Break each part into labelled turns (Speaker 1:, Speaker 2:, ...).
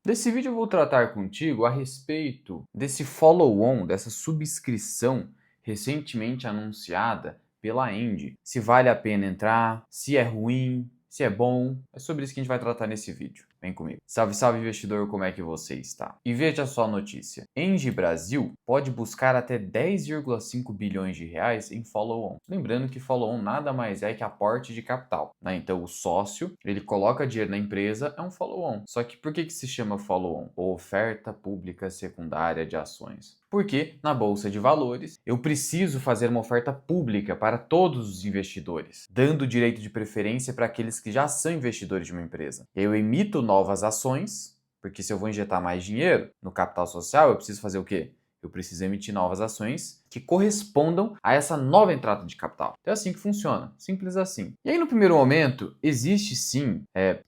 Speaker 1: Nesse vídeo eu vou tratar contigo a respeito desse follow-on, dessa subscrição recentemente anunciada pela Engie. Se vale a pena entrar, se é ruim, se é bom. É sobre isso que a gente vai tratar nesse vídeo. Vem comigo. Salve, salve investidor, como é que você está? E veja só a notícia. Engie Brasil pode buscar até 10,5 bilhões de reais em follow-on. Lembrando que follow-on nada mais é que aporte de capital, né? Então o sócio, ele coloca dinheiro na empresa, é um follow-on. Só que por que se chama follow-on? Ou oferta pública secundária de ações. Porque na bolsa de valores eu preciso fazer uma oferta pública para todos os investidores, dando direito de preferência para aqueles que já são investidores de uma empresa. Eu emito novas ações, porque se eu vou injetar mais dinheiro no capital social, eu preciso fazer o quê? Eu preciso emitir novas ações que correspondam a essa nova entrada de capital. Então é assim que funciona, simples assim. E aí no primeiro momento existe sim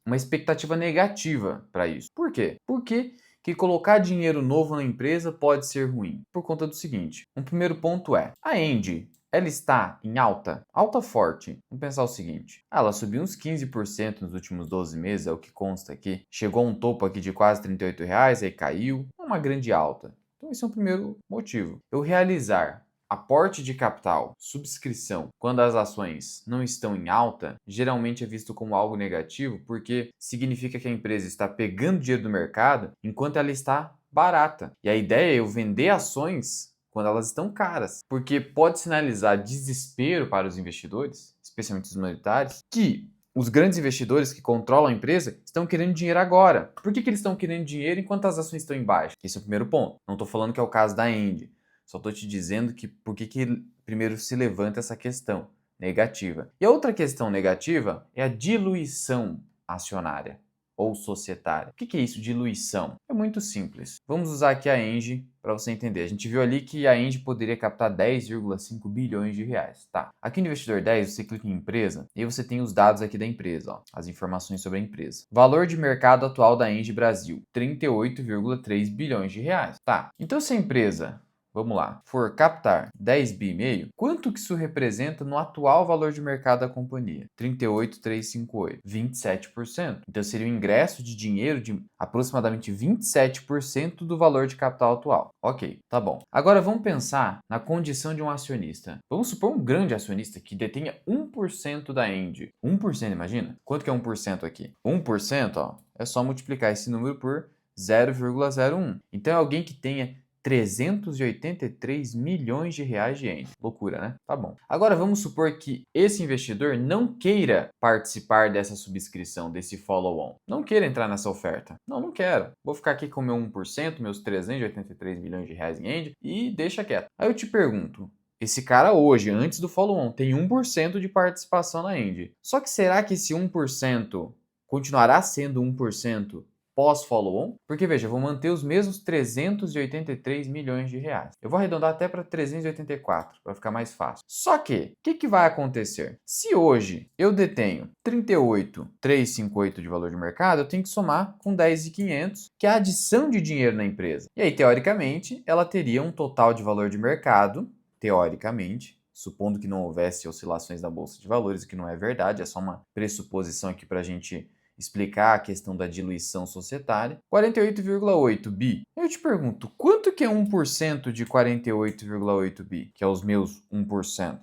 Speaker 1: uma expectativa negativa para isso. Por quê? Porque que colocar dinheiro novo na empresa pode ser ruim. Por conta do seguinte, um primeiro ponto é, a Engie, ela está em alta, alta forte. Vamos pensar o seguinte, ela subiu uns 15% nos últimos 12 meses, é o que consta aqui. Chegou a um topo aqui de quase R$ 38, aí caiu, é uma grande alta. Então esse é o primeiro motivo. Eu realizar aporte de capital, subscrição, quando as ações não estão em alta, geralmente é visto como algo negativo, porque significa que a empresa está pegando dinheiro do mercado enquanto ela está barata. E a ideia é eu vender ações quando elas estão caras, porque pode sinalizar desespero para os investidores, especialmente os minoritários, que os grandes investidores que controlam a empresa estão querendo dinheiro agora. Por que eles estão querendo dinheiro enquanto as ações estão em baixa? Esse é o primeiro ponto. Não estou falando que é o caso da Engie. Só estou te dizendo que por que primeiro se levanta essa questão negativa. E a outra questão negativa é a diluição acionária ou societária. O que é isso, diluição? É muito simples. Vamos usar aqui a Engie para você entender. A gente viu ali que a Engie poderia captar 10,5 bilhões de reais. Tá. Aqui no Investidor 10, você clica em empresa e aí você tem os dados aqui da empresa, ó, as informações sobre a empresa. Valor de mercado atual da Engie Brasil, 38,3 bilhões de reais. Tá. Então se a empresa, vamos lá, for captar 10 bi e meio, quanto que isso representa no atual valor de mercado da companhia? 38,358, 27%. Então seria um ingresso de dinheiro de aproximadamente 27% do valor de capital atual. Ok, tá bom. Agora vamos pensar na condição de um acionista. Vamos supor um grande acionista que detenha 1% da Engie. 1%, imagina? Quanto que é 1% aqui? 1%, ó, é só multiplicar esse número por 0,01. Então é alguém que tenha 383 milhões de reais de Engie. Loucura, né? Tá bom. Agora vamos supor que esse investidor não queira participar dessa subscrição, desse follow-on. Não queira entrar nessa oferta. Não quero. Vou ficar aqui com o meu 1%, meus 383 milhões de reais em Engie e deixa quieto. Aí eu te pergunto, esse cara hoje, antes do follow-on, tem 1% de participação na Engie. Só que será que esse 1% continuará sendo 1% pós-follow-on? Porque, veja, eu vou manter os mesmos 383 milhões de reais. Eu vou arredondar até para 384, para ficar mais fácil. Só que, o que vai acontecer? Se hoje eu detenho 38,358 de valor de mercado, eu tenho que somar com 10.500, que é a adição de dinheiro na empresa. E aí, teoricamente, ela teria um total de valor de mercado, teoricamente, supondo que não houvesse oscilações da Bolsa de Valores, o que não é verdade, é só uma pressuposição aqui para a gente explicar a questão da diluição societária, 48,8 bi. Eu te pergunto, quanto que é 1% de 48,8 bi? Que é os meus 1%?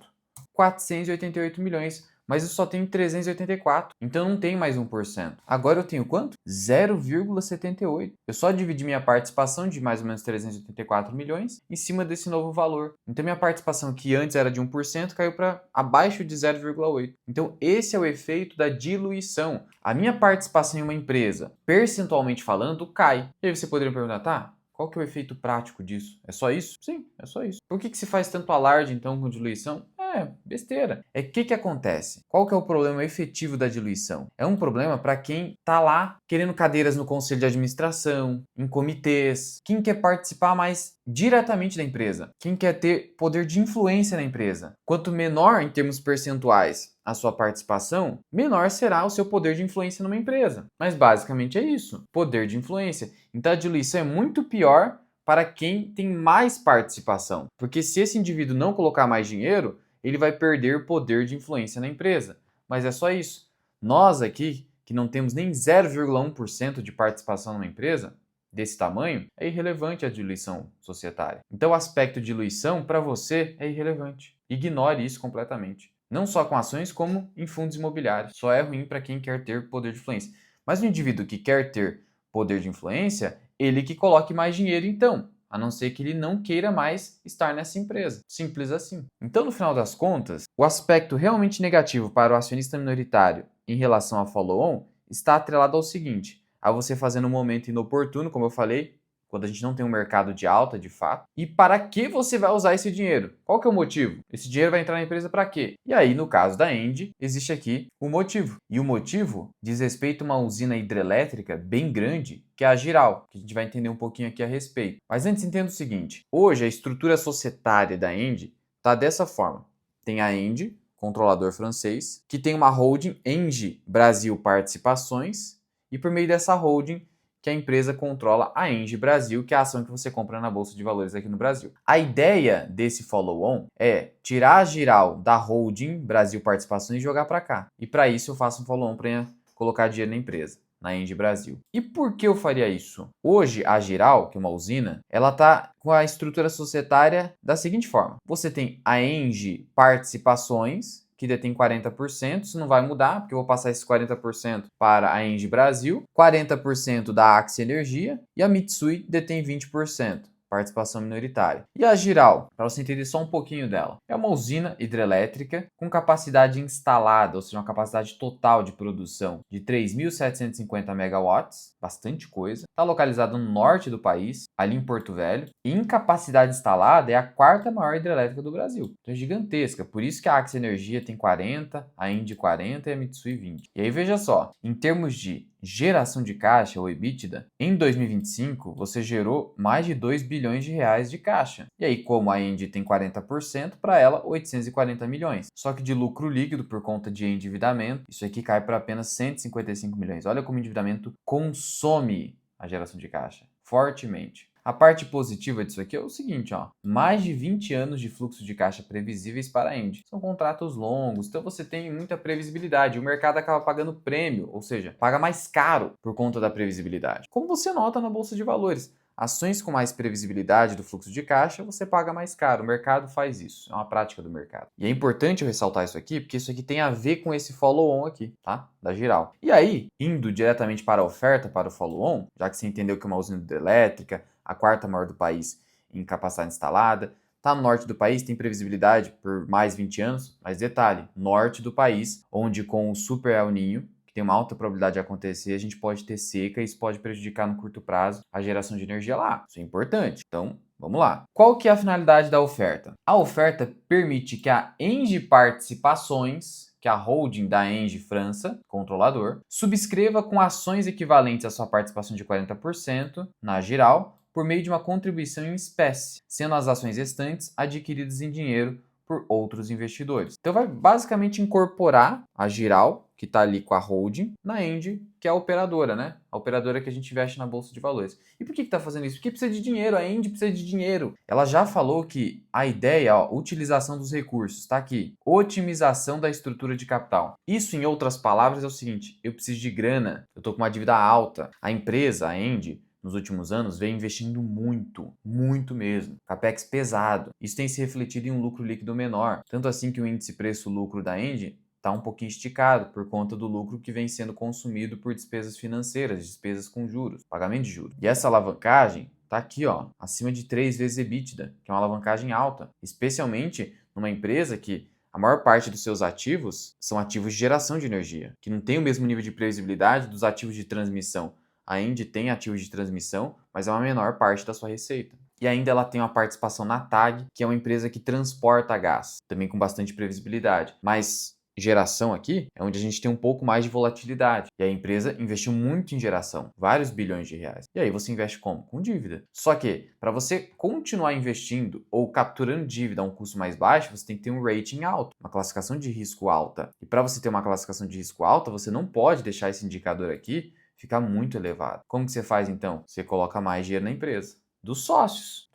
Speaker 1: 488 milhões, mas eu só tenho 384, então não tem mais 1%. Agora eu tenho quanto? 0,78. Eu só dividi minha participação de mais ou menos 384 milhões em cima desse novo valor. Então minha participação, que antes era de 1%, caiu para abaixo de 0,8. Então esse é o efeito da diluição. A minha participação em uma empresa, percentualmente falando, cai. E aí você poderia perguntar, tá, qual que é o efeito prático disso? É só isso? Sim, é só isso. Por que se faz tanto alarde então com diluição? Besteira. É que acontece? Qual que é o problema efetivo da diluição? É um problema para quem tá lá querendo cadeiras no conselho de administração, em comitês, quem quer participar mais diretamente da empresa, quem quer ter poder de influência na empresa. Quanto menor em termos percentuais a sua participação, menor será o seu poder de influência numa empresa. Mas basicamente é isso, poder de influência. Então a diluição é muito pior para quem tem mais participação, porque se esse indivíduo não colocar mais dinheiro, ele vai perder poder de influência na empresa. Mas é só isso. Nós aqui, que não temos nem 0,1% de participação numa empresa, desse tamanho, é irrelevante a diluição societária. Então, o aspecto de diluição, para você, é irrelevante. Ignore isso completamente. Não só com ações, como em fundos imobiliários. Só é ruim para quem quer ter poder de influência. Mas o indivíduo que quer ter poder de influência, ele que coloque mais dinheiro então, a não ser que ele não queira mais estar nessa empresa. Simples assim. Então, no final das contas, o aspecto realmente negativo para o acionista minoritário em relação a follow-on está atrelado ao seguinte: a você fazer no momento inoportuno, como eu falei, quando a gente não tem um mercado de alta de fato. E para que você vai usar esse dinheiro? Qual que é o motivo? Esse dinheiro vai entrar na empresa para quê? E aí, no caso da Engie, existe aqui o motivo. E o motivo diz respeito a uma usina hidrelétrica bem grande, que é a Giral, que a gente vai entender um pouquinho aqui a respeito. Mas antes, entenda o seguinte: hoje a estrutura societária da Engie está dessa forma. Tem a Engie, controlador francês, que tem uma holding Engie Brasil Participações, e por meio dessa holding que a empresa controla a Engie Brasil, que é a ação que você compra na Bolsa de Valores aqui no Brasil. A ideia desse follow-on é tirar a Giral da holding Brasil Participações e jogar para cá. E para isso eu faço um follow-on para colocar dinheiro na empresa, na Engie Brasil. E por que eu faria isso? Hoje a Giral, que é uma usina, ela está com a estrutura societária da seguinte forma: você tem a Engie Participações, que detém 40%, isso não vai mudar, porque eu vou passar esses 40% para a Engie Brasil, 40% da Axie Energia e a Mitsui detém 20%. Participação minoritária. E a Giral, para você entender só um pouquinho dela, é uma usina hidrelétrica com capacidade instalada, ou seja, uma capacidade total de produção de 3.750 megawatts, bastante coisa. Está localizada no norte do país, ali em Porto Velho, e em capacidade instalada é a quarta maior hidrelétrica do Brasil. Então é gigantesca, por isso que a Axie Energia tem 40, a Engie 40 e a Mitsui 20. E aí veja só, em termos de geração de caixa ou EBITDA, em 2025 você gerou mais de 2 bilhões de reais de caixa. E aí, como a Engie tem 40%, para ela 840 milhões. Só que de lucro líquido por conta de endividamento, isso aqui cai para apenas 155 milhões. Olha como o endividamento consome a geração de caixa fortemente. A parte positiva disso aqui é o seguinte, ó, mais de 20 anos de fluxo de caixa previsíveis para a Engie. São contratos longos, então você tem muita previsibilidade. O mercado acaba pagando prêmio, ou seja, paga mais caro por conta da previsibilidade. Como você nota na Bolsa de Valores, ações com mais previsibilidade do fluxo de caixa, você paga mais caro. O mercado faz isso, é uma prática do mercado. E é importante eu ressaltar isso aqui, porque isso aqui tem a ver com esse follow-on aqui, tá? Da Giral. E aí, indo diretamente para a oferta, para o follow-on, já que você entendeu que é uma usina hidrelétrica, a quarta maior do país em capacidade instalada, está no norte do país, tem previsibilidade por mais 20 anos, mas detalhe, norte do país, onde com o Super El Niño, que tem uma alta probabilidade de acontecer, a gente pode ter seca e isso pode prejudicar no curto prazo a geração de energia lá. Isso é importante. Então, vamos lá. Qual que é a finalidade da oferta? A oferta permite que a Engie Participações, que é a holding da Engie França, controlador, subscreva com ações equivalentes à sua participação de 40% na Giral, por meio de uma contribuição em espécie, sendo as ações restantes adquiridas em dinheiro por outros investidores. Então vai basicamente incorporar a Giral, que está ali com a holding, na Engie, que é a operadora, né? A operadora que a gente investe na Bolsa de Valores. E por que está fazendo isso? Porque precisa de dinheiro, a Engie precisa de dinheiro. Ela já falou que a ideia, ó, utilização dos recursos, está aqui, otimização da estrutura de capital. Isso, em outras palavras, é o seguinte: eu preciso de grana, eu estou com uma dívida alta. A empresa, a Engie, nos últimos anos, vem investindo muito, muito mesmo. Capex pesado. Isso tem se refletido em um lucro líquido menor. Tanto assim que o índice preço-lucro da Engie está um pouquinho esticado por conta do lucro que vem sendo consumido por despesas financeiras, despesas com juros, pagamento de juros. E essa alavancagem está aqui, ó, acima de 3 vezes EBITDA, que é uma alavancagem alta, especialmente numa empresa que a maior parte dos seus ativos são ativos de geração de energia, que não tem o mesmo nível de previsibilidade dos ativos de transmissão. A Engie tem ativos de transmissão, mas é uma menor parte da sua receita. E ainda ela tem uma participação na TAG, que é uma empresa que transporta gás, também com bastante previsibilidade. Mas geração aqui é onde a gente tem um pouco mais de volatilidade. E a empresa investiu muito em geração, vários bilhões de reais. E aí você investe como? Com dívida. Só que, para você continuar investindo ou capturando dívida a um custo mais baixo, você tem que ter um rating alto, uma classificação de risco alta. E para você ter uma classificação de risco alta, você não pode deixar esse indicador aqui ficar muito elevado. Como que você faz então? Você coloca mais dinheiro na empresa. Dos sócios.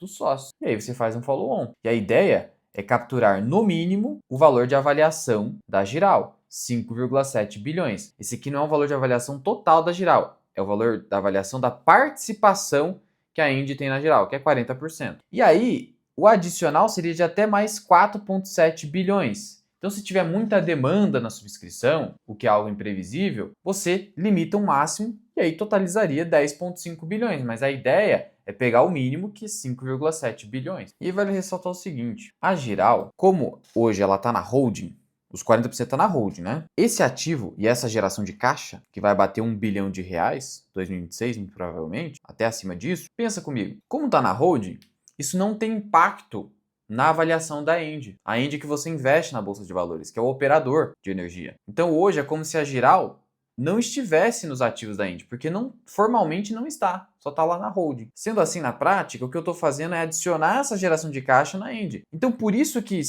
Speaker 1: E aí você faz um follow-on. E a ideia é capturar no mínimo o valor de avaliação da Giral, 5,7 bilhões. Esse aqui não é um valor de avaliação total da Giral, é o valor da avaliação da participação que a Indy tem na geral, que é 40%. E aí, o adicional seria de até mais 4,7 bilhões. Então, se tiver muita demanda na subscrição, o que é algo imprevisível, você limita um máximo e aí totalizaria 10,5 bilhões. Mas a ideia é pegar o mínimo, que é 5,7 bilhões. E vale ressaltar o seguinte, a Giral, como hoje ela está na holding, os 40% está na holding, né? Esse ativo e essa geração de caixa, que vai bater R$ 1 bilhão, 2026, muito provavelmente, até acima disso, pensa comigo, como está na holding, isso não tem impacto na avaliação da Engie. A Engie que você investe na Bolsa de Valores, que é o operador de energia. Então hoje é como se a Giral não estivesse nos ativos da Engie, porque formalmente não está, só está lá na holding. Sendo assim, na prática, o que eu estou fazendo é adicionar essa geração de caixa na Engie. Então por isso que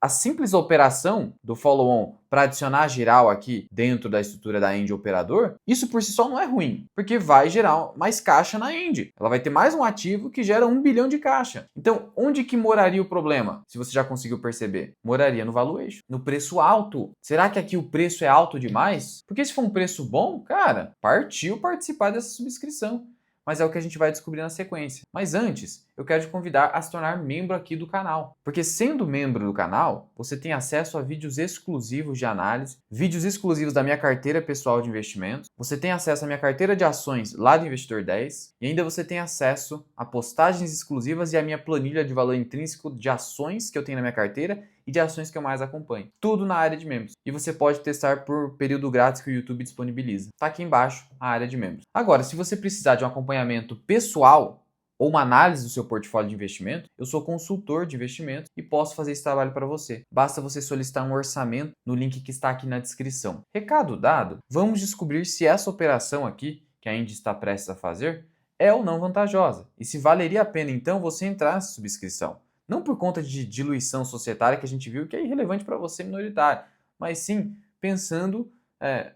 Speaker 1: a simples operação do follow-on para adicionar a Giral aqui dentro da estrutura da Engie operador, isso por si só não é ruim, porque vai gerar mais caixa na Engie. Ela vai ter mais um ativo que gera 1 bilhão de caixa. Então, onde que moraria o problema? Se você já conseguiu perceber, moraria no valuation, no preço alto. Será que aqui o preço é alto demais? Porque se for um preço bom, cara, partiu participar dessa subscrição. Mas é o que a gente vai descobrir na sequência. Mas antes, eu quero te convidar a se tornar membro aqui do canal. Porque sendo membro do canal, você tem acesso a vídeos exclusivos de análise, vídeos exclusivos da minha carteira pessoal de investimentos, você tem acesso à minha carteira de ações lá do Investidor 10 e ainda você tem acesso a postagens exclusivas e a minha planilha de valor intrínseco de ações que eu tenho na minha carteira e de ações que eu mais acompanho. Tudo na área de membros. E você pode testar por período grátis que o YouTube disponibiliza. Tá aqui embaixo a área de membros. Agora, se você precisar de um acompanhamento pessoal ou uma análise do seu portfólio de investimento, eu sou consultor de investimento e posso fazer esse trabalho para você. Basta você solicitar um orçamento no link que está aqui na descrição. Recado dado, vamos descobrir se essa operação aqui, que a Indy está prestes a fazer, é ou não vantajosa. E se valeria a pena então você entrar nessa subscrição. Não por conta de diluição societária que a gente viu que é irrelevante para você minoritário, mas sim pensando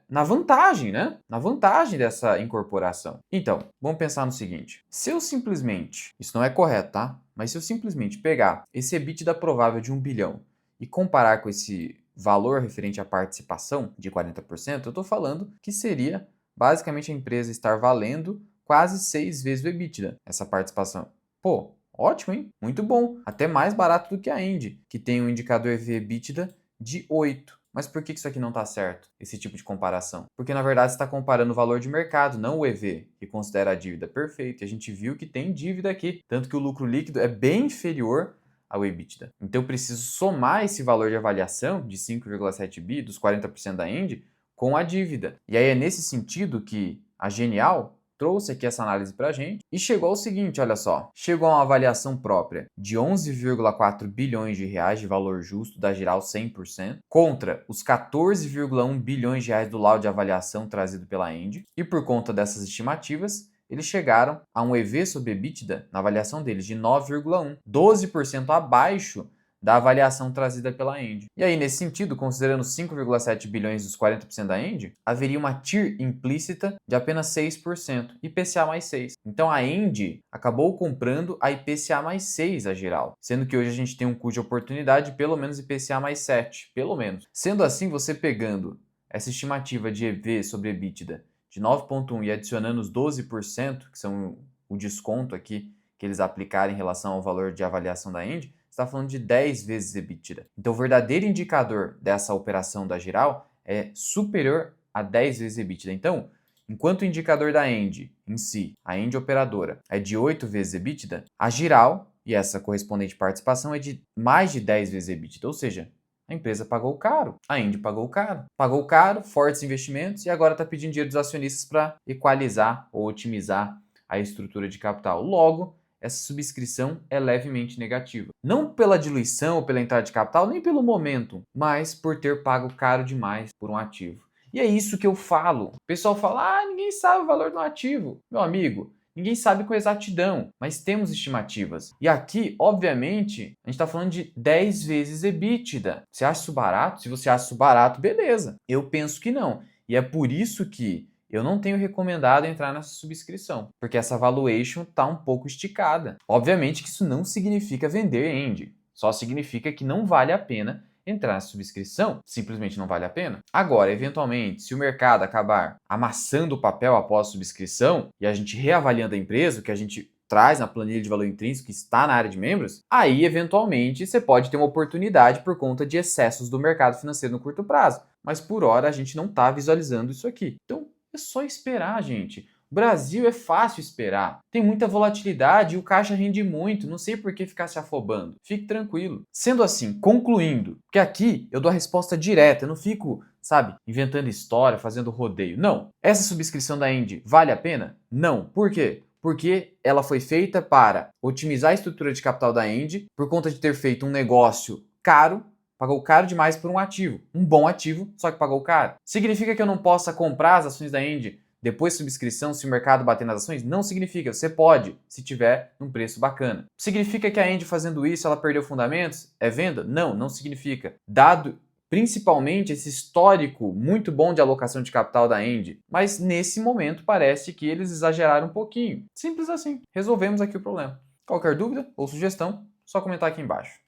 Speaker 1: na vantagem, né? Na vantagem dessa incorporação. Então, vamos pensar no seguinte. Se eu simplesmente, isso não é correto, tá? Mas se eu simplesmente pegar esse EBITDA provável de 1 bilhão e comparar com esse valor referente à participação de 40%, eu estou falando que seria basicamente a empresa estar valendo quase 6 vezes o EBITDA, essa participação. Pô, ótimo, hein? Muito bom. Até mais barato do que a Indy, que tem um indicador EV/EBITDA de 8. Mas por que isso aqui não está certo, esse tipo de comparação? Porque, na verdade, você está comparando o valor de mercado, não o EV, que considera a dívida perfeita. E a gente viu que tem dívida aqui, tanto que o lucro líquido é bem inferior ao EBITDA. Então, eu preciso somar esse valor de avaliação de 5,7 bi, dos 40% da Indy, com a dívida. E aí é nesse sentido que a Genial trouxe aqui essa análise para a gente e chegou ao seguinte, olha só, chegou a uma avaliação própria de 11,4 bilhões de reais de valor justo da Giral 100%, contra os 14,1 bilhões de reais do laudo de avaliação trazido pela Engie, e por conta dessas estimativas, eles chegaram a um EV sobre EBITDA, na avaliação deles, de 9,1, 12% abaixo da avaliação trazida pela Engie. E aí, nesse sentido, considerando 5,7 bilhões dos 40% da Engie, haveria uma TIR implícita de apenas 6%, IPCA mais 6. Então a Engie acabou comprando a IPCA mais 6 a Giral, sendo que hoje a gente tem um custo de oportunidade de pelo menos IPCA mais 7, pelo menos. Sendo assim, você pegando essa estimativa de EV sobre EBITDA de 9,1 e adicionando os 12%, que são o desconto aqui que eles aplicaram em relação ao valor de avaliação da Engie, está falando de 10 vezes EBITDA. Então, o verdadeiro indicador dessa operação da Giral é superior a 10 vezes EBITDA. Então, enquanto o indicador da Engie em si, a Engie operadora, é de 8 vezes EBITDA, a Giral, e essa correspondente participação, é de mais de 10 vezes EBITDA. Ou seja, a empresa pagou caro, a Engie pagou caro. Pagou caro, fortes investimentos, e agora está pedindo dinheiro dos acionistas para equalizar ou otimizar a estrutura de capital. Logo, essa subscrição é levemente negativa. Não pela diluição ou pela entrada de capital, nem pelo momento, mas por ter pago caro demais por um ativo. E é isso que eu falo. O pessoal fala, ninguém sabe o valor do ativo. Meu amigo, ninguém sabe com exatidão, mas temos estimativas. E aqui, obviamente, a gente está falando de 10 vezes EBITDA. Você acha isso barato? Se você acha isso barato, beleza. Eu penso que não. E é por isso que eu não tenho recomendado entrar nessa subscrição, porque essa valuation está um pouco esticada. Obviamente que isso não significa vender Engie, só significa que não vale a pena entrar nessa subscrição simplesmente não vale a pena. Agora, eventualmente, se o mercado acabar amassando o papel após a subscrição e a gente reavaliando a empresa, o que a gente traz na planilha de valor intrínseco que está na área de membros, aí eventualmente você pode ter uma oportunidade por conta de excessos do mercado financeiro no curto prazo. Mas por hora a gente não está visualizando isso aqui. Então é só esperar, gente. O Brasil é fácil esperar. Tem muita volatilidade e o caixa rende muito. Não sei por que ficar se afobando. Fique tranquilo. Sendo assim, concluindo, porque aqui eu dou a resposta direta, eu não fico, sabe, inventando história, fazendo rodeio. Não. Essa subscrição da Indy vale a pena? Não. Por quê? Porque ela foi feita para otimizar a estrutura de capital da Indy por conta de ter feito um negócio caro, pagou caro demais por um ativo. Um bom ativo, só que pagou caro. Significa que eu não possa comprar as ações da Indy depois de subscrição se o mercado bater nas ações? Não significa. Você pode, se tiver num preço bacana. Significa que a Indy fazendo isso, ela perdeu fundamentos? É venda? Não, não significa. Dado principalmente esse histórico muito bom de alocação de capital da Indy. Mas nesse momento parece que eles exageraram um pouquinho. Simples assim. Resolvemos aqui o problema. Qualquer dúvida ou sugestão, só comentar aqui embaixo.